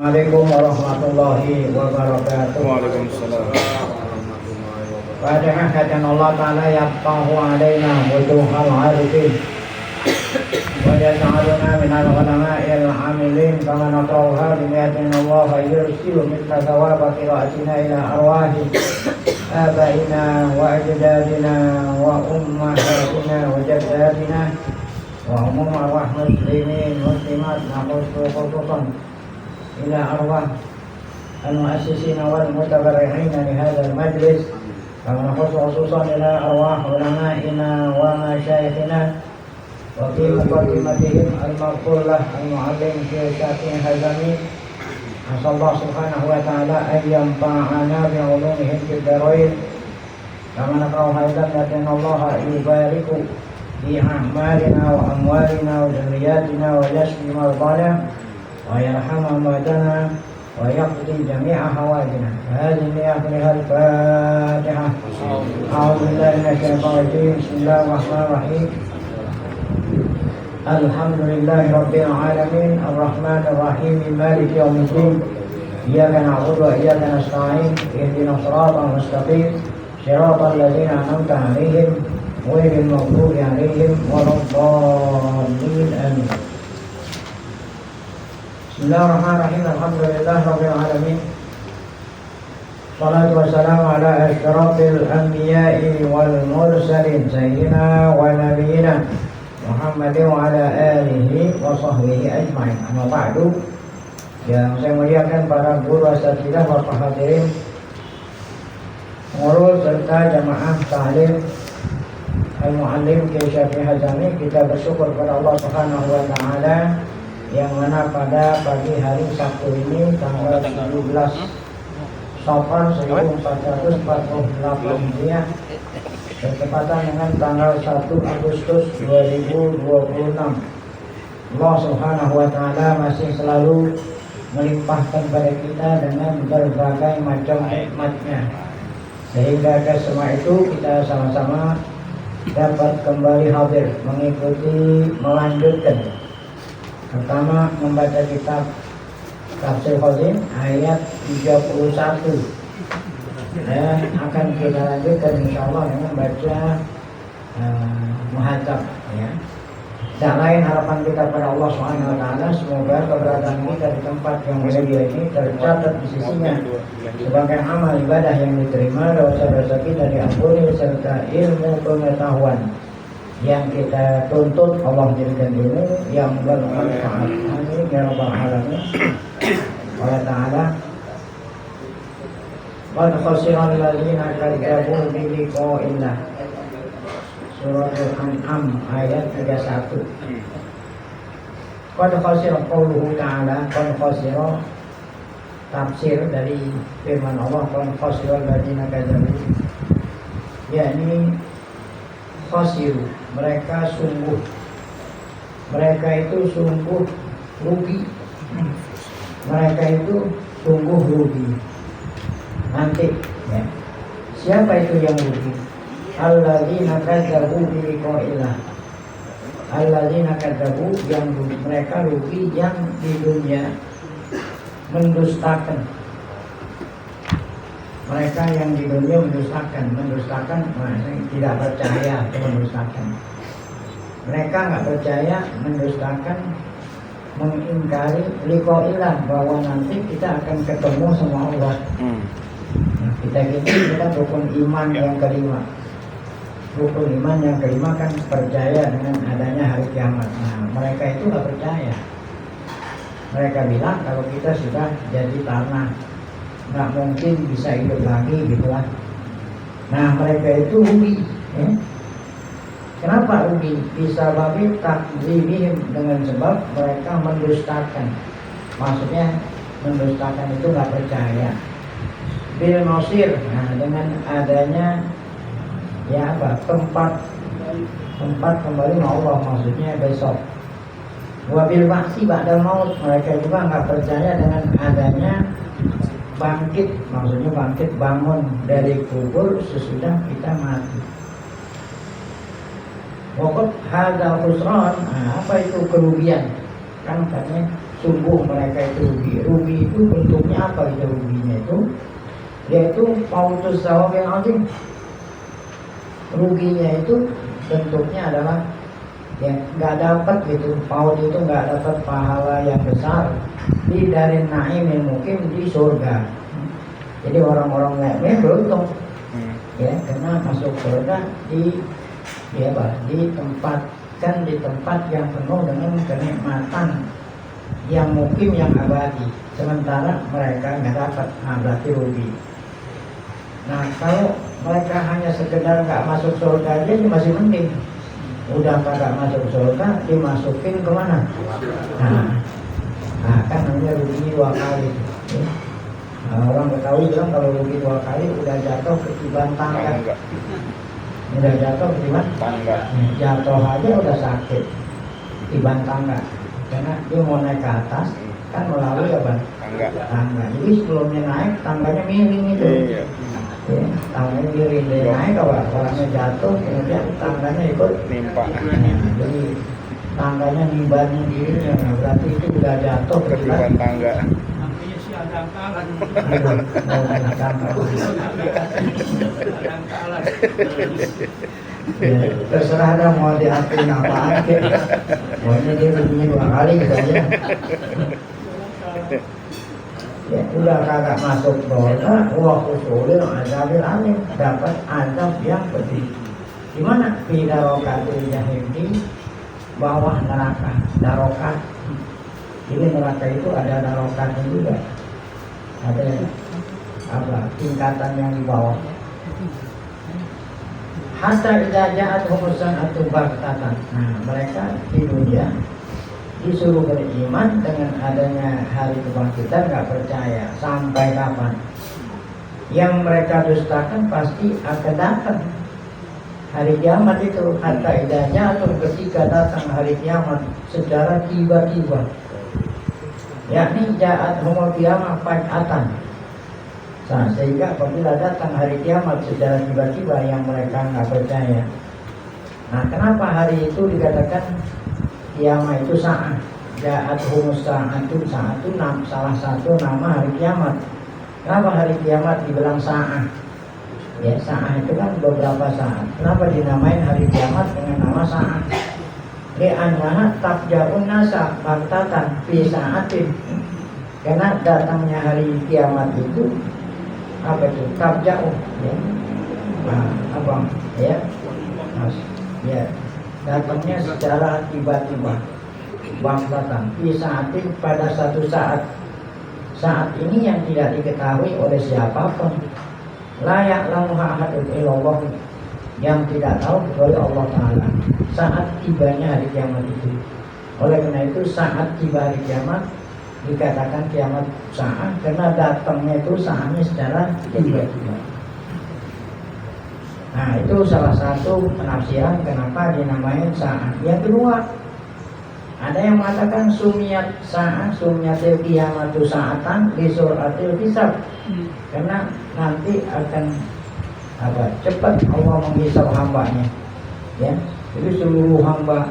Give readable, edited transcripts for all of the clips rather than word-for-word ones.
Assalamualaikum warahmatullahi wabarakatuh. Waalaikumsalam. Fatihah kata Allah Ta'ala yafqahu alaina wujuhal arifin wa yaj'aluna minal ulama'il amilin kama naqra'uha bimiyatin Allah yursilu mithla thawaba qira'atina ila arwahi abaina wa ajdadina wa ummahatina wa jaddatina wa umum arwah muslimin muslimat khususan ila arwah al-mu'assisina wal mutabarri'ina li hadzal majlis kama khususan ila arwah ulama'ina wa masyayikhina wa fi muqaddimatihim al-maqbulah al-mu'allim fi Syafi'i Hazami asallahu subhanahu wa ta'ala an yanfa'ana bi'ulumihim fid dharain kama naqra'u hadzal yatina Allah yubariku fi a'malina wa amwalina wa dhurriyyatina wa yashfi mardana wa yarhamu amwatana wa yaqdi jami'a hawadina. Hadhihi akhirah al-Fatihah. A'udzu billahi minasyaitonir rajim. Bismillahirrahmanirrahim. Alhamdulillahi rabbil alamin arrahmanir rahim maliki yaumiddin. Iyyaka na'budu wa iyyaka nasta'in. Ihdinas siratal mustaqim. Siratal ladzina an'amta 'alaihim ghairil maghdubi 'alaihim waladdallin. Amin. Bismillahirrahmanirrahim. Alhamdulillah rabbil alamin. Salatu wassalamu ala asyrafil anbiya'i wal mursalin sayyidina wa nabiyyina Muhammadin wa ala alihi wa sahbihi ajma'in. Amma ba'du. Yang saya muliakan para guru asatidzah wa hadirin, pengurus serta jamaah ta'lim al-muallim Syafi'i Hazami, kita bersyukur kepada Allah Subhanahu wa taala yang mana pada pagi hari Sabtu ini tanggal 17 Syawal 1448 Hijriah bertepatan dengan tanggal 1 Agustus 2026. Allah Subhanahu wa taala masih selalu melimpahkan pada kita dengan berbagai macam nikmat-Nya, sehingga ke semua itu kita sama-sama dapat kembali hadir mengikuti melanjutkan. Pertama membaca kitab Tafsir Khazin ayat 31 dan akan kita lanjutkan insyaallah dengan baca muhadzab ya. Tak lain harapan kita pada Allah Subhanahu wa taala semoga keberadaan kita di tempat yang mulia ini tercatat di sisinya sebagai amal ibadah yang diterima, dosa-dosa kita diampuni serta ilmu pengetahuan yang kita tuntut Allah jadikan ilmu yang bermanfaat. Amin ya rabbal alamin. Allah Ta'ala qad khasira alladziina kadzdzabu bi liqa'illah. Surah Al-An'am ayat 31. Qad khasira qauluhu ta'ala, qad khasira tafsir dari firman Allah, qad khasira alladziina kadzdzabu, yakni khasiru, mereka sungguh, mereka itu sungguh rugi, mereka itu sungguh rugi. Nanti ya, siapa itu yang rugi? Alladzina kadzdzabu bi liqa'illah. Alladzina kadzdzabu, yang rugi, mereka rugi yang di dunia mendustakan. Mereka yang di dunia mendustakan maksudnya tidak percaya atau mendustakan. Mereka nggak percaya, mendustakan, mengingkari liqa'illah, bahwa nanti kita akan ketemu sama Allah. Nah, kita rukun iman yang kelima. Rukun iman yang kelima kan percaya dengan adanya hari kiamat. Nah, mereka itu nggak percaya. Mereka bilang kalau kita sudah jadi tanah, nggak mungkin bisa hidup lagi gitulah. Nah, mereka itu rugi ya. Kenapa rugi? Bisa babi takdzibihim, dengan sebab mereka mendustakan. Maksudnya mendustakan itu nggak percaya. Bil nosir, nah dengan adanya ya apa, tempat kembali sama Allah, maksudnya besok. Wabil ba'si ba'dal maut, mereka juga nggak percaya dengan adanya bangkit, maksudnya bangkit, bangun dari kubur sesudah kita mati. Waqad hadzal khusran, apa itu kerugian? Kan katanya sungguh mereka itu rugi. Rugi itu bentuknya apa itu ruginya itu? Yaitu fautus thawabil azim. Ruginya itu bentuknya adalah ya nggak dapat gitu, paut itu nggak dapat pahala yang besar di dari naim mungkin di surga. Jadi orang-orang mukmin beruntung ya karena masuk surga di ditempatkan di tempat yang penuh dengan kenikmatan yang mukim yang abadi, sementara mereka nggak dapat, berarti rugi. Nah kalau mereka hanya sekedar nggak masuk surga aja masih mending. Udah kagak masuk surga dimasukin kemana? Nah kan namanya rugi 2 kali ya. Orang Betawi bilang kalau rugi 2 kali udah jatuh ketiban tangga. Udah jatuh ketiban tangga. Jatuh aja udah sakit ketiban tangga. Karena dia mau naik ke atas kan melalui apa? Tangga. Jadi sebelumnya naik tangganya miring itu. Ya, tangganya miring dia naik orangnya jatuh kemudian tangganya ikut nimpa. Jadi tangganya nimbanin diri, berarti itu udah jatuh ketiban tangga. Ya, terserah dah mau diapain apa aja. Pokoknya dia ruginya 2 kali gitu aja. Ya udah kagak masuk surga, wah usulil azabil alim, dapat azab yang pedih. Di mana? Fi darokatil jahim, di bawah neraka, darokat. Jadi neraka itu ada darokatnya juga. Ada apa? Tingkatan yang di bawah. Hatta idza ja'at humusan atubaqatan. Nah, mereka di dunia disuruh beriman dengan adanya hari kebangkitan, nggak percaya. Sampai kapan? Yang mereka dustakan pasti akan datang hari kiamat itu. Hatta idanya atau ketika datang hari kiamat secara tiba-tiba, yakni ja'at humul kiamat faj'atan. Nah, sehingga apabila datang hari kiamat secara tiba-tiba yang mereka nggak percaya. Nah, kenapa hari itu dikatakan kiamat itu saat? Ja'at humus sa'atu, saat itu salah satu nama hari kiamat. Kenapa hari kiamat dibilang saat? Ya, saat itu kan beberapa saat. Kenapa dinamain hari kiamat dengan nama saat? Li'annaha tabja'un nasa bantatan fi sa'atin. Karena datangnya hari kiamat itu apa itu? Tabja'un ya. Nah, apa? Ya. Ya. Datangnya secara tiba-tiba, bantatan fi sa'atin, pada satu saat. Saat ini yang tidak diketahui oleh siapapun. La ya'lamu ahadun illallah, yang tidak tahu kecuali Allah Ta'ala. Saat tibanya hari kiamat itu. Oleh karena itu saat tiba hari kiamat dikatakan kiamat saat, karena datangnya itu saatnya secara tiba-tiba. Nah, itu salah satu penafsiran kenapa dinamain saat. Yang kedua, ada yang mengatakan sumiyat saat, sumiyatil kiamatu saatan li suratil hisab. Karena nanti akan cepat Allah menghisab hambanya. Ya, jadi seluruh hamba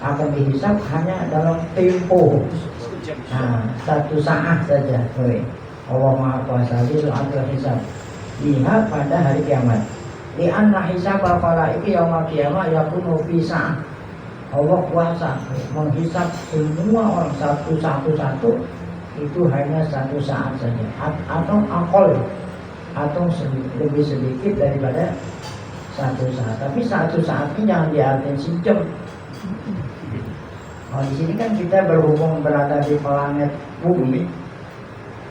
akan dihisab hanya dalam tempo 1 saat saja. Allah Maha Kuasa di suratil hisab. Lihat pada hari kiamat. Di anna hisab al-khalaiqi yaumil qiyamah yakunu fi sa'ah. Allah kuasa menghisab semua orang satu itu hanya 1 saat saja, atau akol, atau lebih sedikit daripada 1 saat. Tapi 1 saat ini jangan diartikan sejam. Di sini kan kita berhubung berada di planet bumi.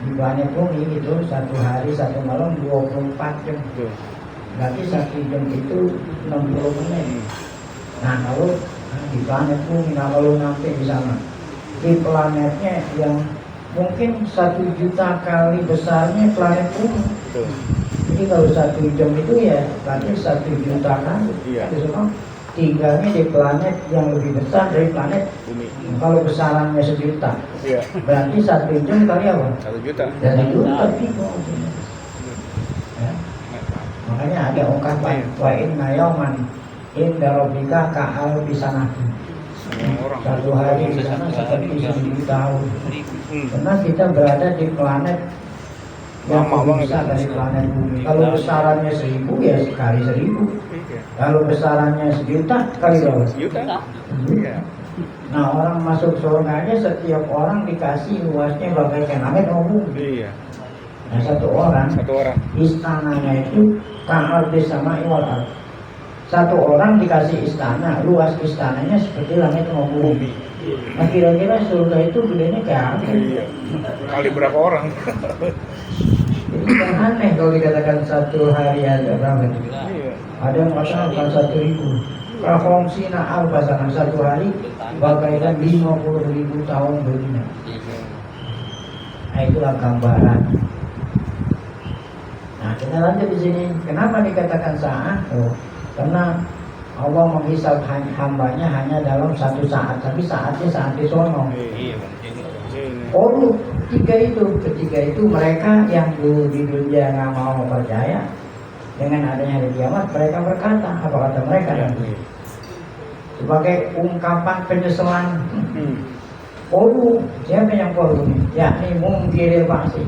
Di planet bumi itu 1 hari 1 malam 24 jam. Berarti 1 jam itu 60 menit. Nah, kalau di planet bumi, kalau nanti di sana, di planetnya yang mungkin 1 juta kali besarnya planet bumi. Jadi kalau 1 jam itu ya berarti 1 juta kali. Tinggalnya di planet yang lebih besar dari planet bumi. Kalau besarannya 1 juta, berarti 1 jam kali apa? 1 juta. 1 juta. Ya. Makanya ada ungkapan wa inna yauman inda rabbika ka'al bisanah. orang. Satu hari di sana seperti 1000 tahun. Karena kita berada di planet yang lebih besar dari planet bumi. Kalau besarannya 1000 ya sekali 1000. Kalau besarannya 1.000.000 kali berapa? Juta. Iya. Nah, orang masuk surga aja setiap orang dikasih luasnya bagaikan langit maupun bumi. Iya. Nah, satu orang istananya itu kamar bersama iwal. Satu orang dikasih istana, luas istananya seperti langit maupun bumi. Nah, kira-kira surga itu gedenya kayak apa? Iya. Kali berapa orang? Jadi kan aneh kalau dikatakan satu hari ada berapa? Iya. Ada yang mengatakan 1.000. Kafungsina al-basaran satu hari bagaikan 50.000 tahun dunia. Nah, itulah gambaran. Nah, kita lanjut di sini. Kenapa dikatakan saat? Oh, karena Allah menghisab hambanya hanya dalam satu saat, tapi saatnya saat di sono. Oh, ketika itu mereka yang dulu di dunia nggak mau percaya, dengan adanya hari kiamat mereka berkata, apa kata mereka? Sebagai ungkapan penyesalan. Oh, siapa yang perlu? Yakni mungkiril ba'si.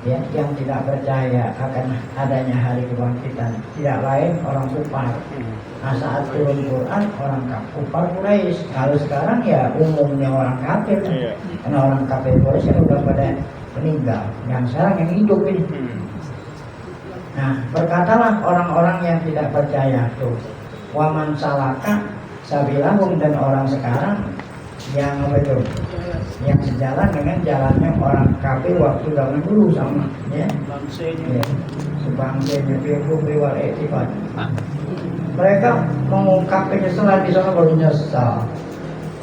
Ya, yang tidak percaya akan adanya hari kebangkitan, tidak lain orang kufar. Nah, saat turun Quran orang kufar Quraisy. Kalau sekarang ya umumnya orang kafir. Karena orang kafir Quraisy kan udah pada meninggal. Yang sekarang yang hidup ini. Nah, berkatalah orang-orang yang tidak percaya tuh, waman salaka sabilahum, dan orang sekarang yang apa itu? Yang sejalan dengan jalannya orang kafir waktu zaman dulu sama, ya. Sebangsanya firqum riwal i'tifad. Mereka mengungkap penyesalan di sana baru nyesal.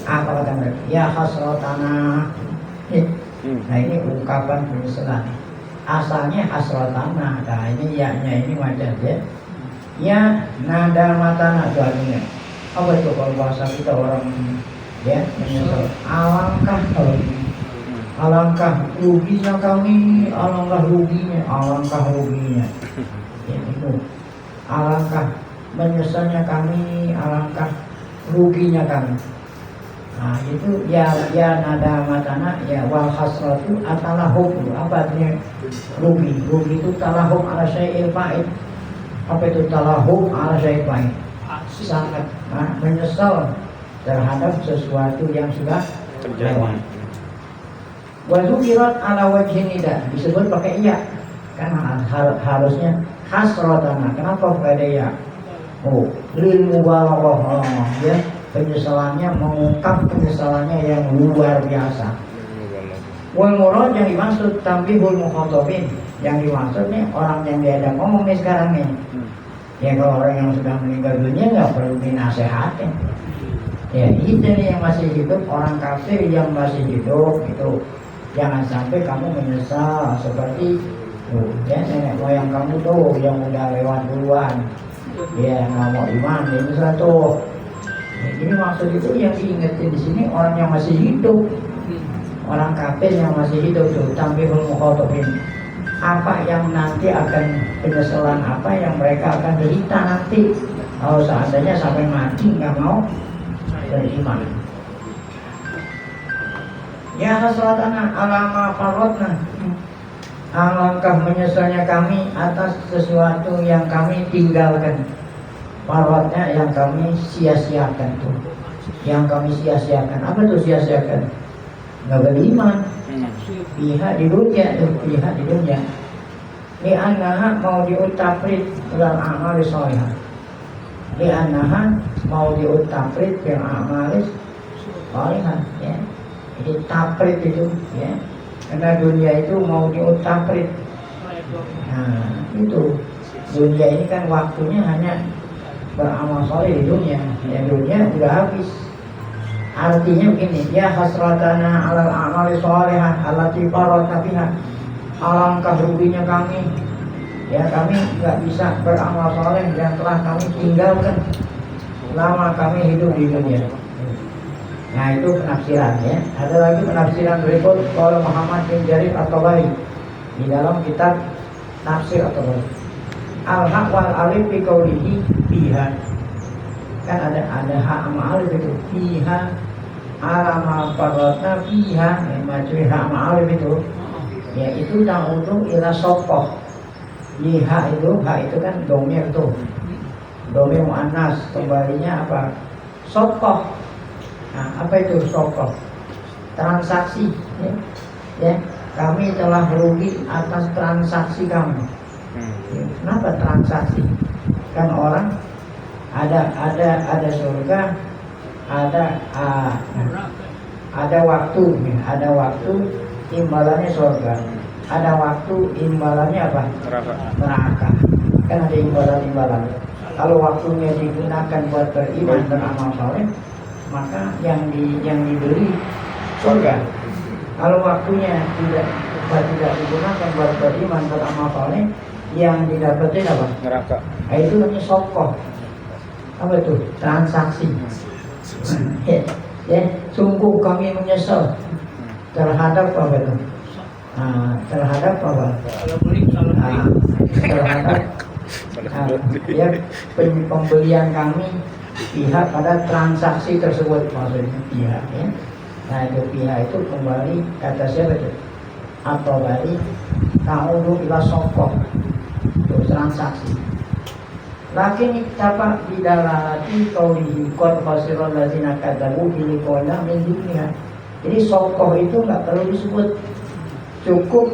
Apa kata mereka? Ya hasratana. Nah, ini ungkapan penyesalan. Asalnya hasratana. Nah, ini ya-nya ini wajar ya. Ya nada matana itu artinya. Apa itu kalau bahasa kita orang ya menyesal? Alangkah ruginya kami, alangkah ruginya ya, itu alangkah menyesalnya kami, alangkah ruginya kami. Nah, itu ya nada matana ya wal hasratu atalahum. Apa artinya rugi itu talahum ala syai'il fa'id. Apa itu talahum ala syai'il fa'id? Sangat menyesal terhadap sesuatu yang sudah lewat. Wazukirat ala wajhin nida, disebut pakai iya, kan harusnya hasratana. Kenapa pakai ada iya? Oh, lil mubalaghah, ya, penyesalannya, mengungkap penyesalannya yang luar biasa. Wal murad yang dimaksud tambihul mukhatabin, yang dimaksud nih orang yang diajak ngomong nih sekarang nih. Ya, kalau orang yang sudah meninggal dunia nggak perlu dinasehatin. Ya, itu nih yang masih hidup, orang kafir yang masih hidup itu. Jangan sampai kamu menyesal seperti ya nenek moyang kamu tuh yang udah lewat duluan. Ya, nggak mau iman, dia menyesal tuh. Nah, ini maksud itu yang diingetin di sini orang yang masih hidup, orang kafir yang masih hidup tuh. Tambihul mukhatabin, apa yang nanti akan penyesalan, apa yang mereka akan derita nanti kalau seandainya sampai mati nggak mau beriman. Ya hasratana alama farotna, alangkah menyesalnya kami atas sesuatu yang kami tinggalkan. Farotnya yang kami sia-siakan tuh, yang kami sia-siakan. Apa tuh sia-siakan? Nggak beriman. Pihak di dunia tuh, pihak di dunia. Li'annaha mau diutaprit ulal a'malis sholihah. Li'annaha mau diutaprit bil a'malis sholihah, ya. Jadi taprit itu, ya, karena dunia itu mau diutaprit. Nah, itu dunia ini kan waktunya hanya beramal soleh di dunia. Ya, dunia udah habis. Artinya begini, ya hasratana alal a'mali sholihah allati farratna fiha. Alangkah ruginya kami, ya, kami nggak bisa beramal soleh yang telah kami tinggalkan lama kami hidup di dunia. Nah, itu penafsiran, ya. Ada lagi penafsiran berikut oleh Muhammad bin Jarir at-Tabari di dalam kitab Tafsir at-Tabari. Al-haq wal alif bi qaulihi biha. kan ada hak ma'arif itu fiha alama parotna fiha macam hak ma'arif itu ya itu ta'udu ila sokoh hak itu kan domir tuh domir mu'annas kembalinya apa sokoh. Nah, apa itu sokoh? Transaksi ya. Kami telah rugi atas transaksi kamu. Ya, kenapa transaksi? Kan orang ada surga, ada waktu imbalannya surga, ada waktu imbalannya apa? Neraka. Kan ada imbalan. Kalau waktunya digunakan buat beriman dan amal saleh, maka yang dibeli surga. Kalau waktunya tidak digunakan buat beriman dan amal saleh, yang didapetin apa? Neraka. Nah, itu namanya sokoh. Apa itu? Transaksi. Ya, sungguh kami menyesal terhadap apa itu? Terhadap apa? Terhadap ya, pembelian kami pihak pada transaksi tersebut, maksudnya pihak ya. Nah itu pihak itu kembali kata siapa itu? Atau balik ta'udu ila sokoh itu transaksi. Lakin iktapa bidalalati qawlihi qad khasiral ladzina kadzabu bi liqa'ina min dunya. Jadi sokoh itu nggak perlu disebut, cukup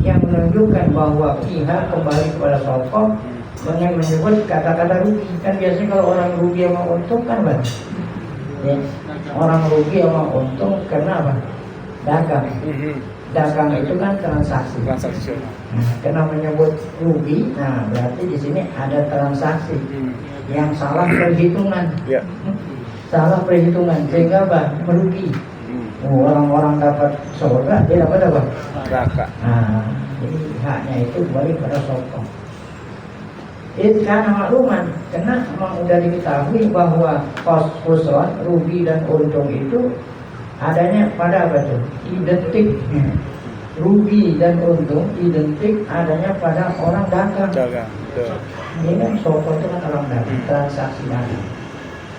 yang menunjukkan bahwa pihak kembali kepada sokoh dengan menyebut kata-kata rugi. Kan biasanya kalau orang rugi sama untung kan bang ya, orang rugi sama untung karena apa? Dagang itu kan transaksi. Nah, karena menyebut rugi, nah berarti di sini ada transaksi yang salah perhitungan, salah perhitungan sehingga merugi. Orang-orang dapat surga, dia dapat apa? Neraka. Nah, jadi haknya itu kembali pada sokoh. Itu karena makluman, karena memang sudah diketahui bahwa khusran, rugi dan untung itu adanya pada apa tuh? Identik. Rugi dan untung identik adanya pada orang dagang. Ini kan sokoh itu kan orang dagang, transaksi dagang.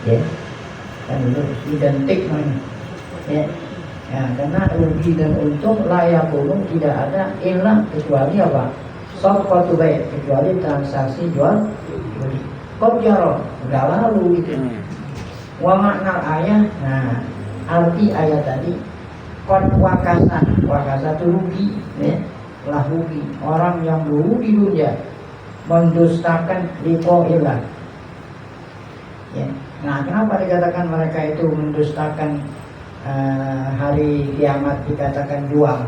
Ya, kan itu identik namanya. Ya, karena rugi dan untung layak untung tidak ada ilah kecuali apa? Sokoh itu baik kecuali transaksi jual beli. Kok jaro udah lalu gitu. Wa makna ayat, nah arti ayat tadi kon wakasa itu rugi ya, lah rugi. Orang yang dulu di dunia mendustakan liqa'illah ya. Nah kenapa dikatakan mereka itu mendustakan hari kiamat, dikatakan jual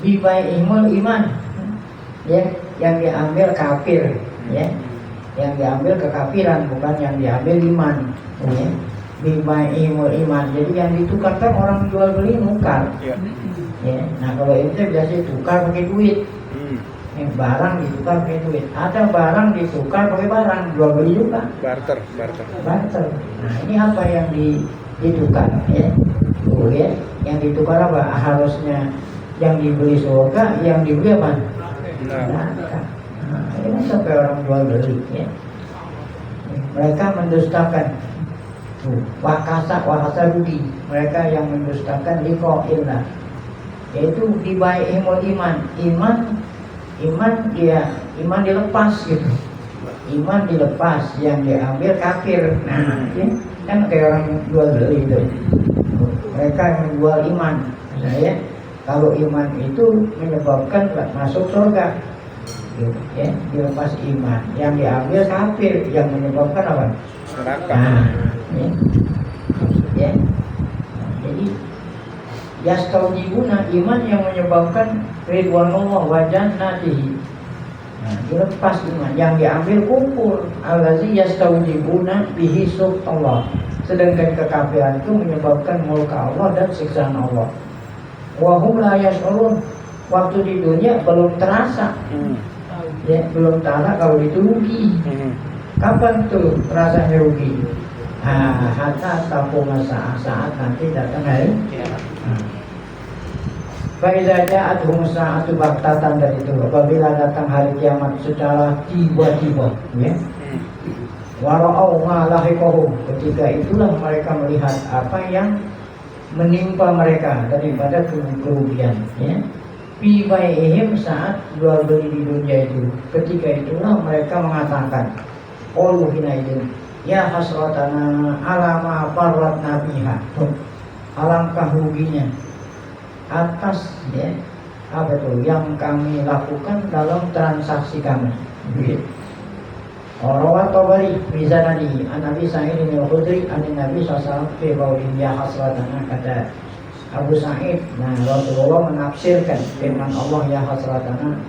bibaihimul iman ya, yang diambil kafir ya, yang diambil kekafiran, bukan yang diambil iman ya. Bibaihimul iman, jadi yang ditukarkan orang jual beli nukar ya. Nah kalau itu biasa ditukar pakai duit barang ditukar pakai duit, ada barang ditukar pakai barang, jual beli juga barter. Nah ini apa yang ditukar ya? Ya, yang ditukar apa? Harusnya yang dibeli surga, yang dibeli apa? Neraka. Nah, ini kan sampai orang jual beli ya. Mereka mendustakan wakasa rugi, mereka yang mendustakan liqa'illah, yaitu dibaihimul iman dilepas gitu, iman dilepas, yang diambil kafir. Nah ya, kan kayak orang jual beli itu, mereka yang menjual iman. Nah ya, kalau iman itu menyebabkan masuk surga gitu, ya, dilepas iman, yang diambil kafir, yang menyebabkan apa? Neraka. Nah, ya. Jadi yastaujibuna, iman yang menyebabkan ridwanullah wa jannatihi. Nah, dilepas iman, yang diambil kumpul allazi yastaujibuna bihi Allah. Sedangkan kekafiran itu menyebabkan murka Allah dan siksaan Allah. Wa hum la yash'urun, waktu di dunia belum terasa. Ya, belum tahu kalau itu rugi. Kapan tuh rasanya rugi? Hatta tahu saat nanti datang hari. Faiza ja'atuhum sa'atu baghtatan, dari itu apabila datang hari kiamat secara tiba-tiba ya. Wara'au ma lahiqahum, ketika itulah mereka melihat apa yang menimpa mereka daripada kerugian, ya. Fi bai'ihim, saat jual beli di dunia itu, ketika itulah mereka mengatakan, qalu hinaidin ya hasratana ala ma farratna fiha, alangkah ruginya atas, ya, apa itu yang kami lakukan dalam transaksi kami. Rawat Tabari Mizanadi an Nabi Sa'id bin Khudri an Nabi sallallahu alaihi wasallam ya hasratana, kata Abu Sa'id, nah Rasulullah menafsirkan firman Allah ya hasratana,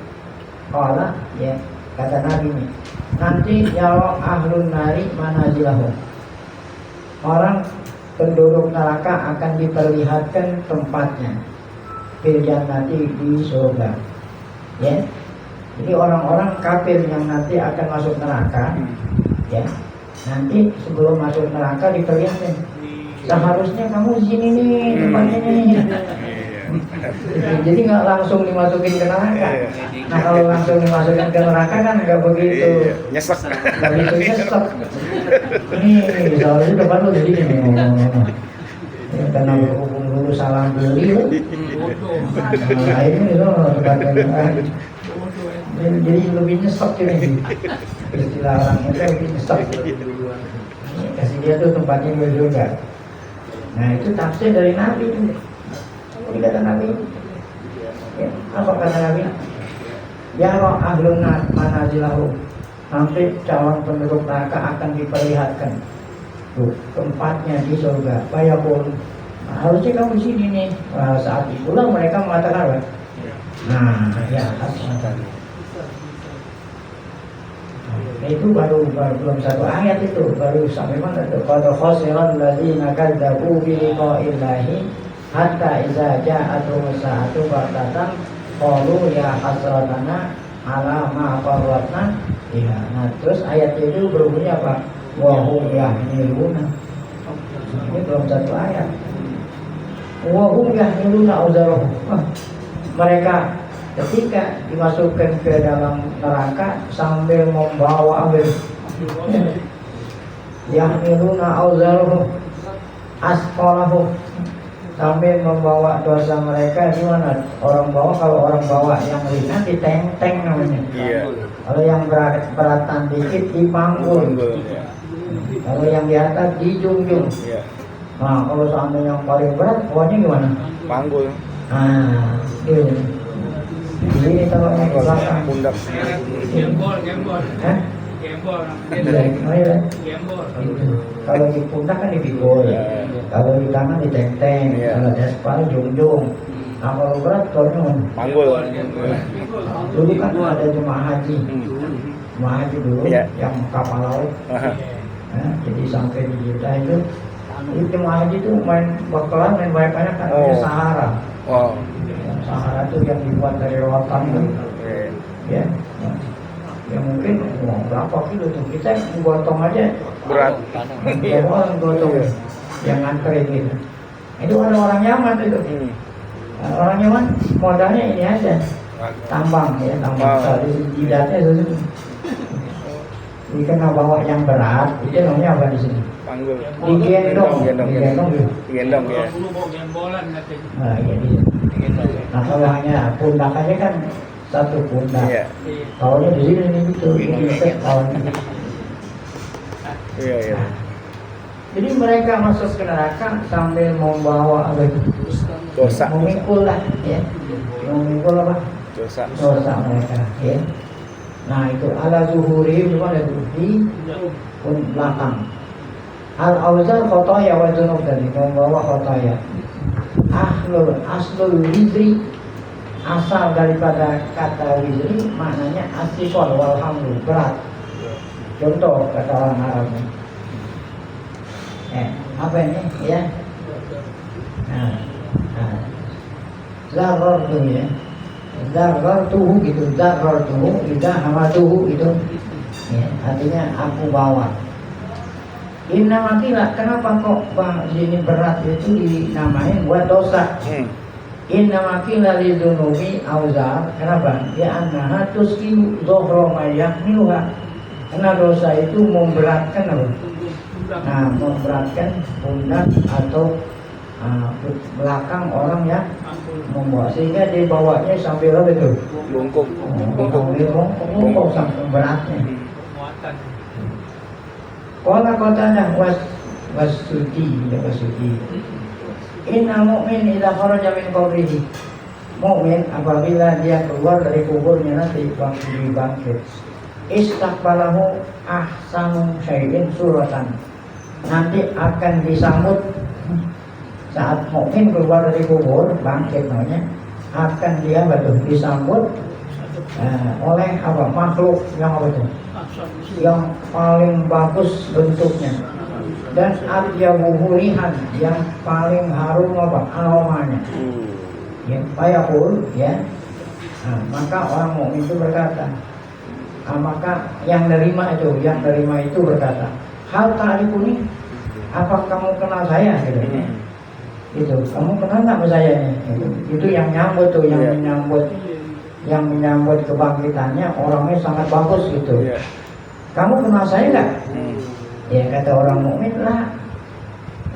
qala, ya, kata Nabi ini, nanti ya ahlun nari manazilahum, orang penduduk neraka akan diperlihatkan tempatnya fil jannati, di surga, ya. Jadi orang-orang kafir yang nanti akan masuk neraka, ya, nanti sebelum masuk neraka diperlihatkan, seharusnya kamu di sini nih tempatnya nih. Jadi nggak langsung dimasukin ke neraka. Nah kalau langsung dimasukin ke neraka kan nggak begitu nyesek, nggak begitu nyesek. Ini seharusnya depan lo jadi gini ngomong-ngomong. Ya, karena berhubung dulu salah beli lo. Nah ini lo jadi lebih nyesek ini. Istilah orang itu lebih nyesek. Kasih dia tuh tempatnya juga. Nah itu tafsir dari Nabi itu. Ini kata Nabi. Ya, apa kata Nabi? Ya roh ahlun manazilahu, nanti calon penduduk neraka akan diperlihatkan tuh tempatnya di surga. Bayakul, nah, harusnya kamu di sini nih. Nah, saat itulah mereka mengatakan apa? Nah ya hasratan. Itu baru belum satu ayat, itu baru sampai mana tuh? Qad khasiral ladzina kadzabu bi liqa'illahi hatta idza ja'atuhum sa'atu baghtatan qalu ya hasratana ala ma farratna fiha. Nah, terus ayat itu berbunyi apa? Wa hum yahmiluna. Ini belum satu ayat. Wa hum yahmiluna auzarahum. Mereka ketika dimasukkan ke dalam neraka sambil membawa yahmiluna auzarahum asqalahum, sambil membawa dosa mereka. Di mana orang bawa? Kalau orang bawa yang ringan ditenteng namanya. Iya. Kalau yang beratan dikit dipanggul. Kalau yang di atas dijunjung. Iya. Nah kalau seandainya yang paling berat bawanya gimana? Panggul. Nah gitu. Ini kalau yang belakang pundak. Gembol. Hah? Gembol. Kalau di pundak kan dipikul, kalau di tangan ditenteng, kalau di aspal junjung. Nah kalau berat kalau panggul. Dulu kan ada jemaah haji dulu yang kapal laut. Jadi sampai di Jeddah itu jemaah haji itu main bakalan, main banyak-banyak kan di Sahara. Wow. Sahara itu yang dibuat dari rotan itu, ya. Ya mungkin berapa kilo tuh, kita gotong aja berat. Ya orang gotong yang nganter gitu. Itu orang Yaman itu. Orang Yaman modalnya ini aja, tambang ya, tambang. Di jidatnya itu. Ini kena bawa yang berat, itu namanya apa di sini? Panggul. Digendong ya. Nah, iya. Nah kalau hanya pundak aja kan satu pundak. Iya. Taunya di sini nih gitu. Iya. Jadi mereka masuk ke neraka sambil membawa dosa. Memikul lah, ya. Memikul apa? Dosa mereka, ya. Nah itu ala zuhuri itu ada di belakang. Al awzar khotoya wa dzunub, dari membawa khotoya. Aslul wizri, asal daripada kata wizri maknanya asifol walhamdul, berat. Contoh kata orang Arabnya. Apa ini ya? Zarrar tuh ya. Zarrar tuhu gitu, zarrar tuhu, tidak hamatuhu itu. Ya, artinya aku bawa. Inna makilah, kenapa kok ini berat itu dinamain buat dosa? Inna makilah lidunubi auzar, kenapa? Ya annaha tuskilu zohro mayakmiluha, Karena dosa itu memberatkan apa? Nah, memberatkan pundak atau belakang orang yang membawa, sehingga dibawanya sampai apa itu? Bungkuk. Bungkuk sampai beratnya. Kotanya wasuci. Inna mu'min idza kharaja min qabrihi. Mu'min apabila dia keluar dari kuburnya nanti bangkit. Istaqbalahu ahsanu syai'in suratan. Nanti akan disambut saat mukmin keluar dari kubur bangkit namanya, akan dia disambut oleh apa makhluk yang apa itu, yang paling bagus bentuknya, dan atyabuhu rihan, yang paling harum apa aromanya, ya payahul ya. Maka orang mukmin itu berkata, maka yang nerima itu berkata, hal ta'rifuni, apa kamu kenal saya gitu. Itu kamu kenal nggak sama saya nih? Itu yang nyambut tuh, yang menyambut kebangkitannya orangnya sangat bagus gitu. Kamu kenal saya nggak? Ya kata orang mukmin lah.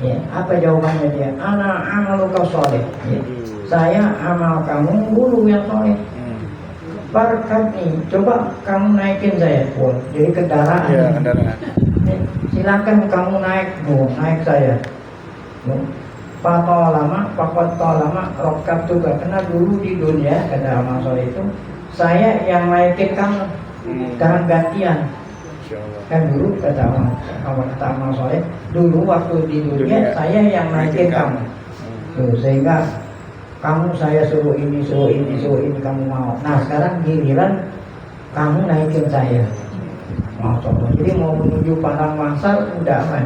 Ya apa jawabannya dia? Ana amaluka sholeh. Ya, saya amal kamu guru yang soleh. Barkat nih, coba kamu naikin saya. Jadi kendaraan. Ya, kendaraan. Silakan kamu naik saya. Pakot lama rokat juga, karena dulu di dunia kata amal soleh itu saya yang naikin kamu, sekarang gantian. Kan dulu kata amal soleh, dulu waktu di dunia saya yang naikin kamu. Sehingga kamu saya suruh ini kamu mau. Nah sekarang giliran kamu naikin saya. Jadi mau menuju padang mahsyar udah aman.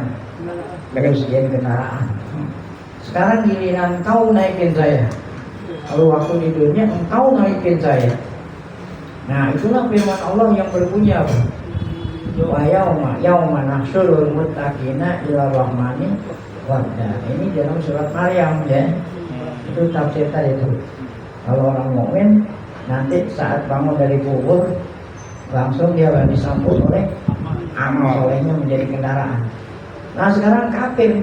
Terus kendaraan. Sekarang giliran kau naikin saya. Kalau waktu di dunia engkau naikin saya. Nah itulah firman Allah yang berbunyi apa? Wa yauma nahsyurul muttaqina ila rahmani wadda. Ini dalam surat Maryam ya. Itu tafsir tadi itu. Kalau orang mukmin nanti saat bangun dari kubur langsung dia disambut oleh amal solehnya menjadi kendaraan. Nah sekarang kafir.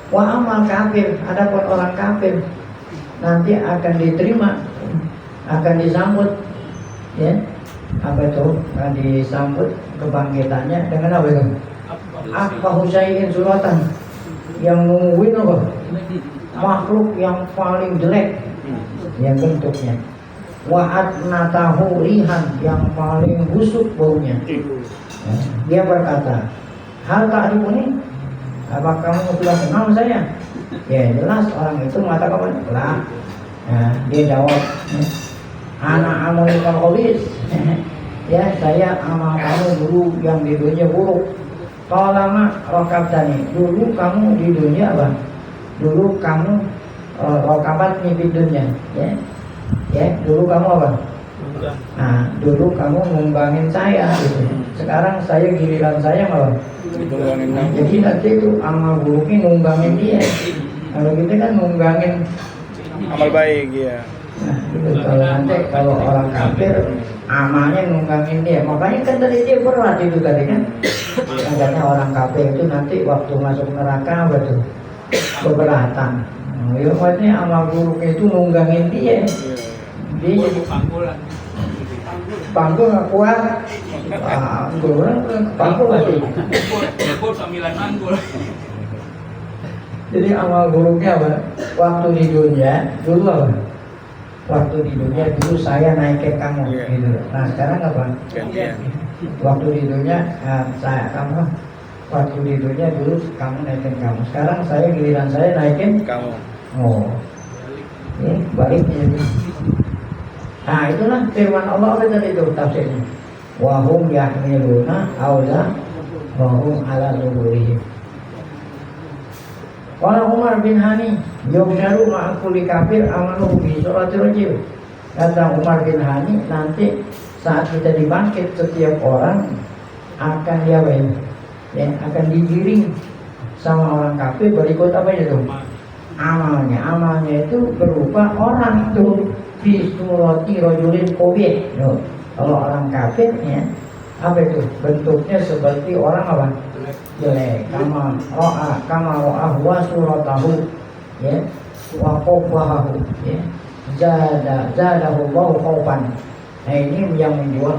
Wa amal kafir, adapun orang kafir nanti akan diterima, akan disambut, ya, apa itu? Akan disambut kebangkitannya dengan apa itu? Apa husaiin suratan, yang nungguin apa? Makhluk yang paling jelek, yang bentuknya. Wa'at natahu rihan, yang paling busuk baunya. Ya, dia berkata, hal ta'rifuni, apa kamu sudah kenal saya? Ya jelas orang itu mengatakan lah. Nah, dia jawab, anak amalul khabis. Ya saya amal kamu dulu yang di dunia buruk. Kalau lama rokab tani, dulu kamu di dunia apa? Dulu kamu rokabat di dunia, ya. Ya dulu kamu apa? Nah dulu kamu ngumbangin saya gitu. Sekarang saya giliran saya malah. Nah, jadi nanti itu amal buruknya numbangin dia. Kalau kita kan numbangin amal baik ya. Nah, itu kalau orang kafir amalnya numbangin dia. Makanya kan tadi dia berat itu tadi kan. Katanya orang kafir itu nanti waktu masuk neraka betul keberatan. Ya maksudnya amal buruknya itu nunggangin dia. Dia jadi panggul nggak kuat. Panggul masih. Jadi amal buruknya apa? Waktu di dunia dulu apa? Waktu di dunia dulu saya naikin kamu, gitu. Nah sekarang apa? Waktu di dunia kamu. Waktu di dunia dulu kamu naikin kamu. Sekarang saya giliran saya naikin kamu. Oh, ini baliknya. Nah itulah firman Allah tadi itu tafsirnya. Wahum yahmiluna awla wahum ala zuhurihim. Qala Umar bin Hani, yusharu ma'akuli kafir amaluhu bi suratul rajim. Kata Umar bin Hani, nanti saat kita dibangkit setiap orang akan akan digiring sama orang kafir berikut apa itu? Amalnya itu berupa orang itu fi surati rajulin qabih. Kalau orang kafir ya apa itu? Bentuknya seperti orang apa? Jelek. Kama ro'a huwa suratahu, ya, wa qabahu, ya. Zadahu Allahu khaufan. Nah ini yang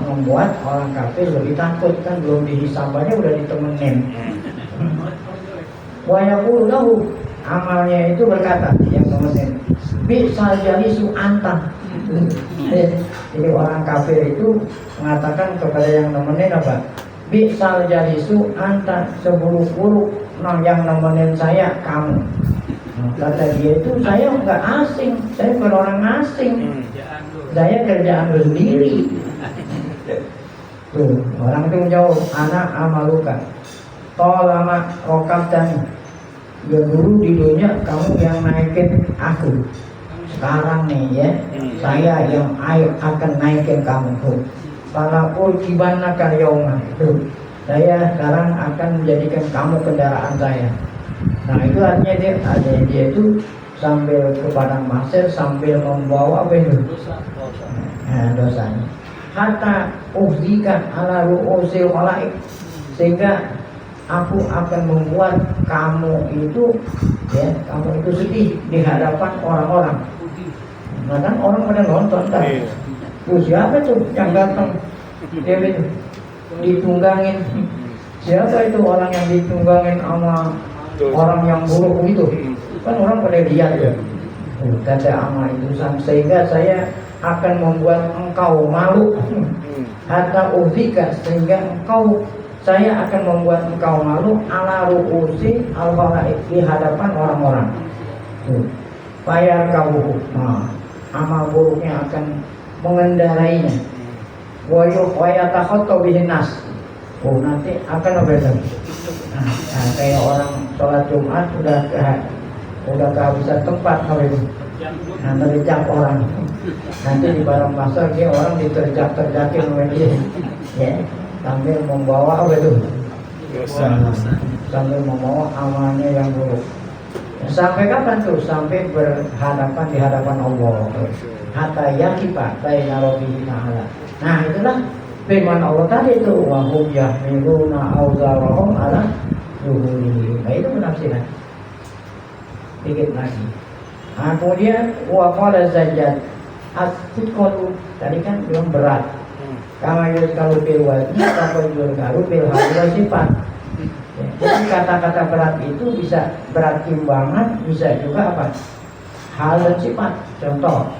membuat orang kafir lebih takut, kan belum dihisab aja udah ditemenin. Wa yaqulu lahu, amalnya itu berkata yang temenin, bisal jalisu anta. Jadi orang kafir itu mengatakan kepada yang nemenin apa? Bisal jalisu anta, seburuk-buruk yang nemenin saya kamu. Kata dia itu, saya nggak asing, saya bukan orang asing, saya kerjaan sendiri. Tuh orang itu menjawab, anak amaluka tolama rokab dan ya dulu di dunia kamu yang naikin aku. Sekarang nih ya, saya yang akan naikin kamu tuh. Palapul kibana karyoma tuh. Saya sekarang akan menjadikan kamu kendaraan saya. Nah itu artinya dia itu sambil ke padang mahsyar sambil membawa apa itu? Dosanya. Hatta uhzika ala ru'usil khalaik, sehingga aku akan membuat kamu itu, ya, kamu itu sedih di hadapan orang-orang. Nah kan orang pada nonton kan. Siapa tuh yang datang? Dia itu ditunggangin. Siapa itu orang yang ditunggangin sama orang yang buruk itu? Kan orang pada lihat ya. Kata amal itu, sehingga saya akan membuat engkau malu. Hatta uzika, sehingga saya akan membuat engkau malu ala ru'usi al-khalaik, di hadapan orang-orang. Bayar kamu, amal buruknya akan mengendarainya. Wa yatakhatta bihin nas. Nanti akan apa itu? Kayak orang sholat Jumat udah kehabisan tempat kalau itu. Terjak orang. Nanti di barang pasar dia orang diterjak-terjakin sama dia, ya, sambil membawa apa itu? Sambil membawa amalnya yang buruk. Sampai kapan tuh? Sampai berhadapan di hadapan Allah. Hatta yaqifa baina rabbihi ta'ala. Nah itulah firman Allah tadi itu, wa hum yahmiluna awzarahum ala zuhurihim. Nah itu penafsiran. Dikit lagi. Nah, kemudian wa qala Zajjaj as-sidqu, tadi kan belum berat. Kama yuskalu bil wazni, kama yuskalu bil hal sifat. Jadi kata-kata berat itu bisa berat timbangan, bisa juga apa? Hal dan sifat. Contoh,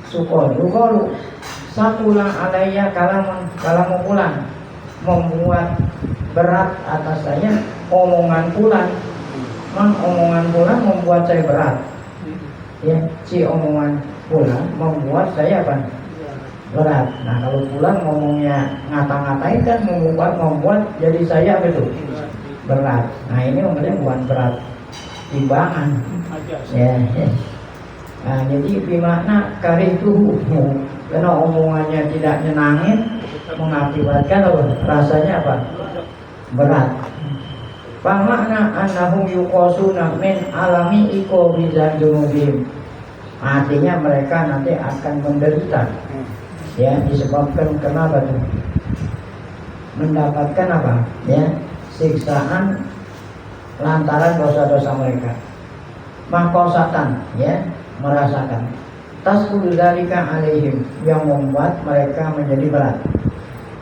sukolu sakulah alaiya kalamu pulan, membuat berat atas saya omongan pulan. Omongan pulan membuat saya berat. Ya, si omongan pulan membuat saya apa? Berat. Nah kalau pulang ngomongnya ngata-ngatain kan membuat jadi saya apa itu? Berat. Nah ini maksudnya bukan berat timbangan. Ya. Nah jadi bimakna karih tuh, karena omongannya tidak nyenangin, mengakibatkan apa? Rasanya apa? Berat. Pamakna annahum yuqasuna min alami iko bizan junubim. Artinya mereka nanti akan menderita. Ya, disebabkan kenapa tuh? Mendapatkan apa? Ya, siksaan lantaran dosa-dosa mereka. Makosatan, ya, merasakan. Tasqulu dzalika alaihim, yang membuat mereka menjadi berat.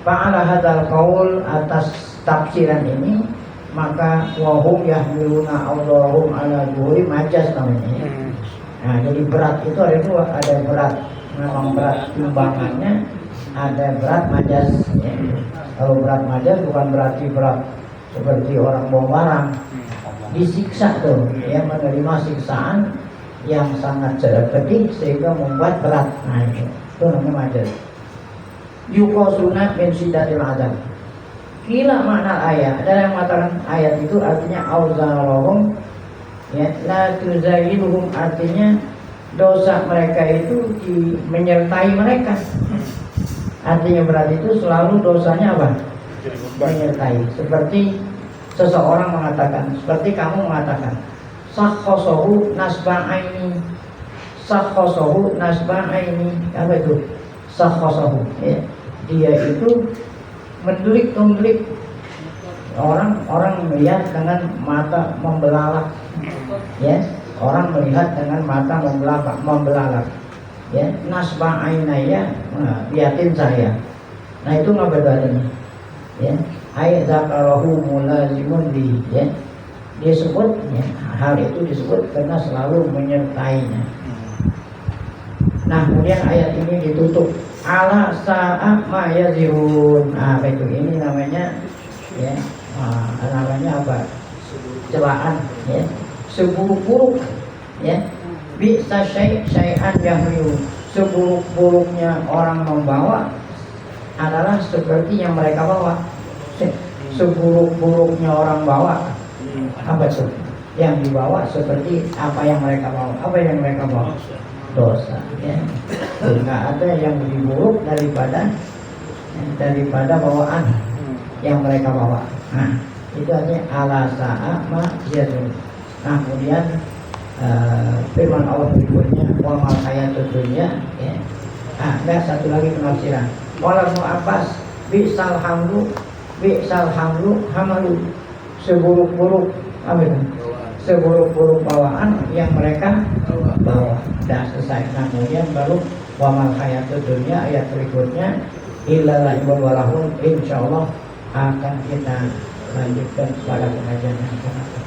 Fa'ala hadzal qaul, atas tafsiran ini, maka wahum yahmiluna awdahum ala zuhuri majas namanya. Nah, jadi berat itu ada berat memang berat timbangannya, ada berat majas. Ya. Kalau berat majas bukan berarti berat seperti orang bawa barang, disiksa tuh, ya, menerima siksaan yang sangat pedih sehingga membuat berat. Nah itu namanya majas. Yuqasuna min syiddatil azab. Kila makna ayat, ada yang mengatakan ayat itu artinya auzarahum, ya, la tuzayyiruhum, artinya dosa mereka itu menyertai mereka. Artinya berarti itu selalu dosanya apa? Menyertai. Seperti seseorang mengatakan, seperti kamu mengatakan, sakhosohu nasba'aini, sakhosohu nasba'aini, apa itu? Sakhosohu, ya. Dia itu mendelik orang melihat dengan mata membelalak, ya. Orang melihat dengan mata membelalak, ya. Nasba ainaya, liatin saya. Nah itu nggak bedanya, ya. Ayat zakarahu mulazimun di, ya. Disebut, ya, hal itu disebut karena selalu menyertainya. Nah kemudian ayat ini ditutup ala sa'a ma yazirun. Apa itu? Ini namanya, ya, namanya apa? Cobaan, ya. Seburuk-buruk, ya. Bisa syai'an yahmilu. Seburuk-buruknya orang membawa adalah seperti yang mereka bawa. Seburuk-buruknya orang bawa apa itu? Yang dibawa seperti apa yang mereka bawa. Apa yang mereka bawa? Dosa, ya. Enggak ada yang lebih buruk daripada bawaan yang mereka bawa. Nah, itu artinya ala sa'a ma yazun. Nah, kemudian firman Allah berikutnya wa mal hayatud dunya, ya. Ada satu lagi penafsiran. Qala Ibnu Abbas bi'sal hamlu hamalu. Seburuk-buruk apa itu? Seburuk-buruk bawaan yang mereka bawa. Sudah selesai. Nah, kemudian baru wa mal hayatud dunya ayat berikutnya illa la'ibun walahun, insyaallah akan kita lanjutkan pada pengajian yang akan datang.